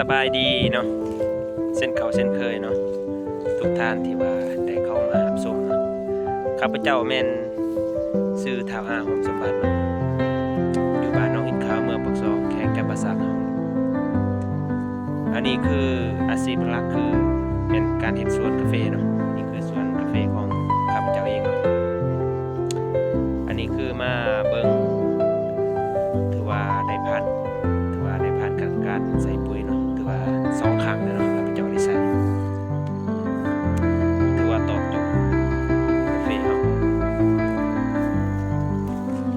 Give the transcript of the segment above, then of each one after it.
สบายดีเนาะเส้นเก่าเส้นเคยเนาะทุกท่านที่ว่าได้เข้ามารับชมเนาะข้าพเจ้าแม่นซื้อท้าวอาหมสมบัติเนาะอยู่บ้านน้องหินขาวเมืองปักซองแขวงจำปาสักเนาะอันนี้คืออาชีพหลักคือเป็นการเฮ็ดสวนกาแฟเนาะนี่คือสวนกาแฟของข้าพเจ้าเองเนาะอันนี้คือมาเบิ่งถือว่าได้ผ่านการใส่ปุ๋ยเนาะถือว่า2 ครั้งแล้วเนาะข้าพเจ้าได้ใส่ถือว่าตอบโจทย์กาแฟเฮา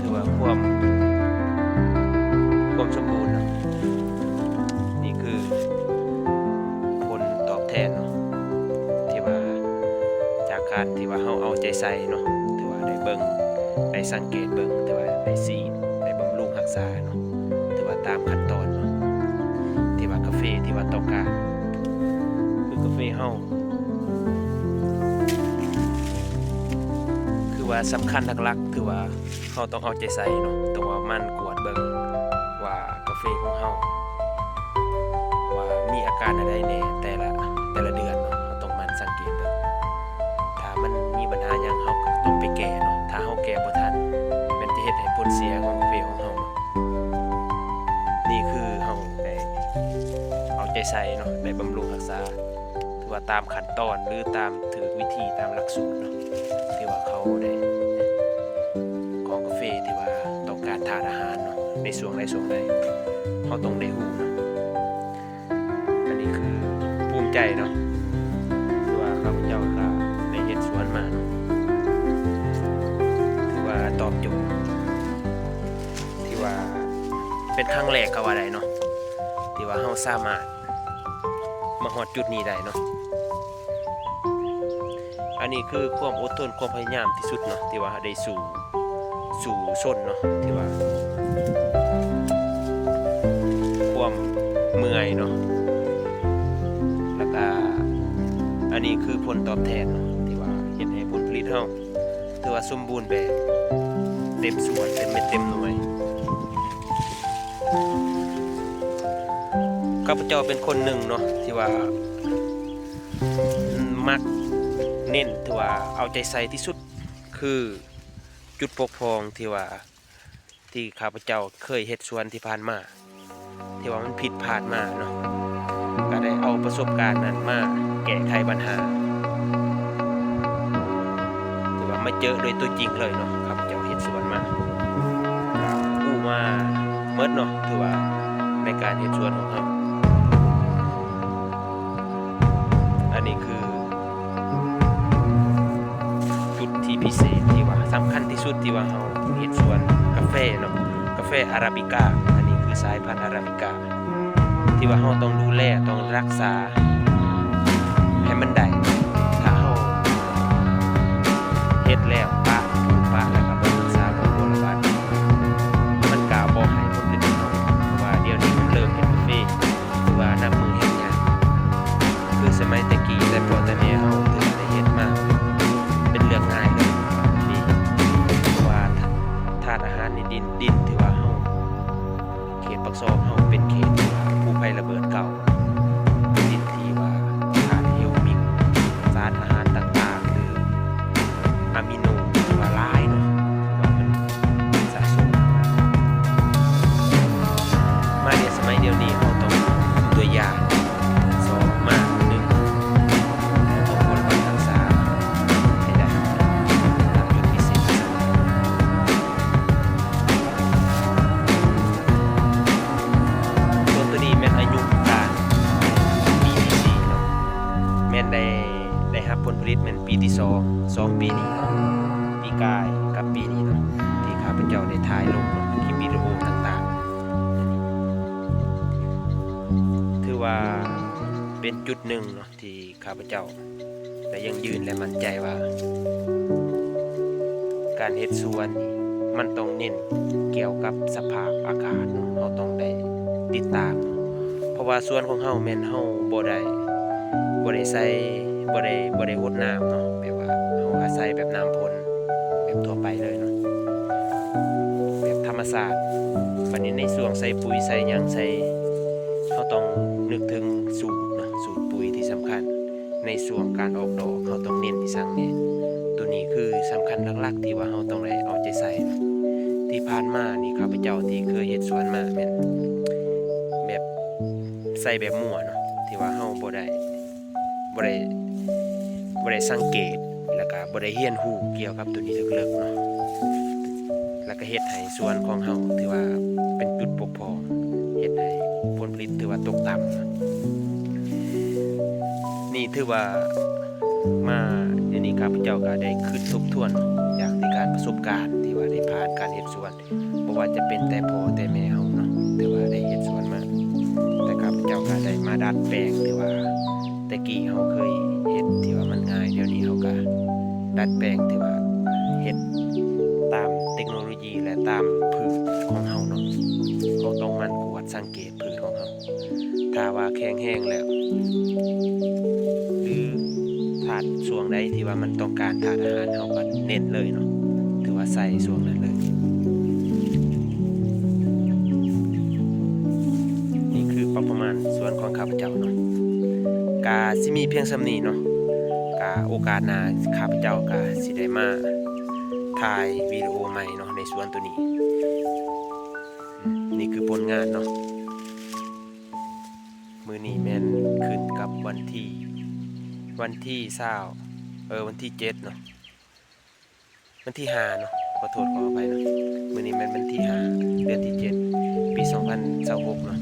ถือว่าความสมบูรณ์เนาะนี่คือผลตอบแทนเนาะที่ว่าจากการที่ว่าเฮาเอาใจใส่เนาะถือว่าได้เบิ่งได้สังเกตเบิ่งถือว่าได้ซีดได้บำรุงรักษาเนาะถือว่าตามขั้นตอนเนาะที่ว่ากาแฟที่ว่าต้องการคือกาแฟเฮาคือว่าสำคัญหลักๆคือว่าเฮาต้องเอาใจใส่เนาะต้องว่ามันกวดเบิ่งว่ากาแฟของเฮาว่ามีอาการอะไรแน่แต่ละเดือนเนาะเฮาต้องมันสังเกตเบิ่งถ้ามันมีปัญหาหยังเฮาก็ต้องไปแก้เนาะถ้าเฮาแก้บ่ทันมันจะเฮ็ดให้ผลเสียของกาแฟของเฮาเนาะนี่คือเฮาได้เอาใจใส่เนาะได้บำรุงรักษาถือว่าตามขั้นตอนหรือตามถือวิธีตามหลักสูตรเนาะที่ว่าเขาได้ของกาแฟที่ว่าต้องการธาตุอาหารเนาะในช่วงใดเขาต้องได้รู้เนาะอันนี้คือภูมิใจเนาะที่ว่าข้าพเจ้าก็ได้เฮ็ดสวนมาเนาะถือว่าตอบโจทย์ที่ว่าเป็นครั้งแรกก็ว่าได้เนาะที่ว่าเฮาสามารถมาฮอดจุดนี้ได้เนาะอันนี้คือความอดทนความพยายามที่สุดเนาะที่ว่าได้สู่ชนเนาะที่ว่าความเมื่อยเนาะแล้วก็อันนี้คือผลตอบแทนเนาะที่ว่าเฮ็ดให้ผลผลิตเฮาถือว่าสมบูรณ์แบบเต็มส่วนเต็มเม็ดเต็มหน่วยข้าพเจ้าเป็นคนหนึ่งเนาะที่ว่ามักเน้นที่ว่าเอาใจใส่ที่สุดคือจุดปกพร่องที่ข้าพเจ้าเคยเฮ็ดสวนที่ผ่านมาที่ว่ามันผิดพลาดมาเนาะก็ได้เอาประสบการณ์นั้นมาแก้ไขปัญหาที่ว่ามาเจอโดยตัวจริงเลยเนาะข้าพเจ้าเฮ็ดสวนมากู้มาเมิดเนาะถือว่าในการเฮ็ดสวนของเราอันนี้คือจุดที่พิเศษที่ว่าสำคัญที่สุดที่ว่าเราเฮ็ดสวนกาแฟเนาะกาแฟอาราบิก้าอันนี้คือสายพันธุ์อาราบิก้าที่ว่าเราต้องดูแลต้องรักษาให้มันได้ถ้าเราเฮ็ดแล้วปะแล้วก็บ่รักษาบ่ระบาดมันก็บ่ให้ผลผลิตเนาะเพราะว่าเดี๋ยวนี้มันเริ่มเฮ็ดกาแฟคือว่านับมือเฮ็ดยากคือสมัยตะกี้แต่พ่อแต่แม่เฮาถือว่าได้เฮ็ดมาเป็นเรื่องง่ายเลยที่ว่าธาตุอาหารในดินที่ว่าเฮาเขตปักซองเฮาเป็นเขตที่ว่าภูภัยระเบิดเก่าดินที่ว่าขาดเฮลมิกสารอาหารต่างๆหรืออะมิโนที่ว่าหลายเนาะที่ว่ามันสะสมมาในสมัยเดี๋ยวนี้เฮาต้องตัวอย่าง2มา1ต้องบริการรักษาให้ได้ตามจุดพิเศษตัวนี้แม่นอายุการปีที่4เนาะแม่นได้รับผลผลิตแม่นปีที่2ปีนี้เนาะปีกายกับปีนี้เนาะที่ข้าพเจ้าได้ถ่ายลงเนาะคลิปวิดีโอต่างๆถือว่าเป็นจุดหนึ่งเนาะที่ข้าพเจ้าและยังยืนและมั่นใจว่าการเฮ็ดสวนนี่มันต้องเน้นเกี่ยวกับสภาพอากาศเนาะเราต้องได้ติดตามเพราะว่าสวนของเฮาแม่นเฮาบ่ได้ใส่บ่ได้รดน้ำเนาะแบบว่าเฮาอาศัยแบบน้ำพ่นแบบทั่วไปเลยเนาะแบบธรรมชาติบัดนี้ในช่วงใส่ปุ๋ยใส่หยังใส่เฮาต้อง นึกถึงสูตรเนาะสูตรปุ๋ยที่สำคัญในส่วนการออกดอกเราต้องเน้นที่สั่งเนี่ยตัวนี้คือสำคัญหลักๆที่ว่าเราต้องได้เอาใจใส่ที่ผ่านมานี่ข้าพเจ้าที่เคยเฮ็ดสวนมาแม่นแบบใส่แบบมั่วเนาะที่ว่าเราบ่ได้บ่ได้สังเกตแล้วก็บ่ได้เรียนรู้เกี่ยวกับตัวนี้ลึกๆเนาะแล้วก็เฮ็ดให้สวนของเฮาที่ว่าเป็นจุดบกพร่องเฮ็ดให้ผลผลิตถือว่าตกต่ำนี่ถือว่ามาเดี๋ยวนี้ข้าพเจ้าก็ได้คิดทบทวนจากที่การประสบการณ์ที่ว่าได้ผ่านการเฮ็ดสวนบ่ว่าจะเป็นแต่พ่อแต่แม่เฮาเนาะที่ว่าได้เฮ็ดสวนมาแต่ข้าพเจ้าก็ได้มาดัดแปลงที่ว่าแต่กี้เฮาเคยเฮ็ดที่ว่ามันง่ายเดี๋ยวนี้เฮาก็ดัดแปลงที่ว่าเฮ็ดตามเทคโนโลยีและตามพืชของเฮาเนาะเฮาต้องหมั่นกวดสังเกตพืชของเฮาถ้าว่าแข็งแห้งแล้วหรือถาดช่วงใดที่ว่ามันต้องการถาดอาหารเฮาก็เน้นเลยเนาะถือว่าใส่ช่วงนั้นเลยนี่คือประมาณสวนของข้าพเจ้าเนาะกาสิมีเพียงส่ำนี้เนาะกาโอกาสหน้าข้าพเจ้ากาสิได้มาถ่ายวิดีโอใหม่เนาะในสวนตัวนี้นี่คือผลงานเนาะมื้อนี้แม่นขึ้นกับวันที่20วันที่7เนาะวันที่5เนาะขอโทษขออภัยเนาะมื้อนี้แม่นวันที่5เดือนที่7ปี2026เนาะ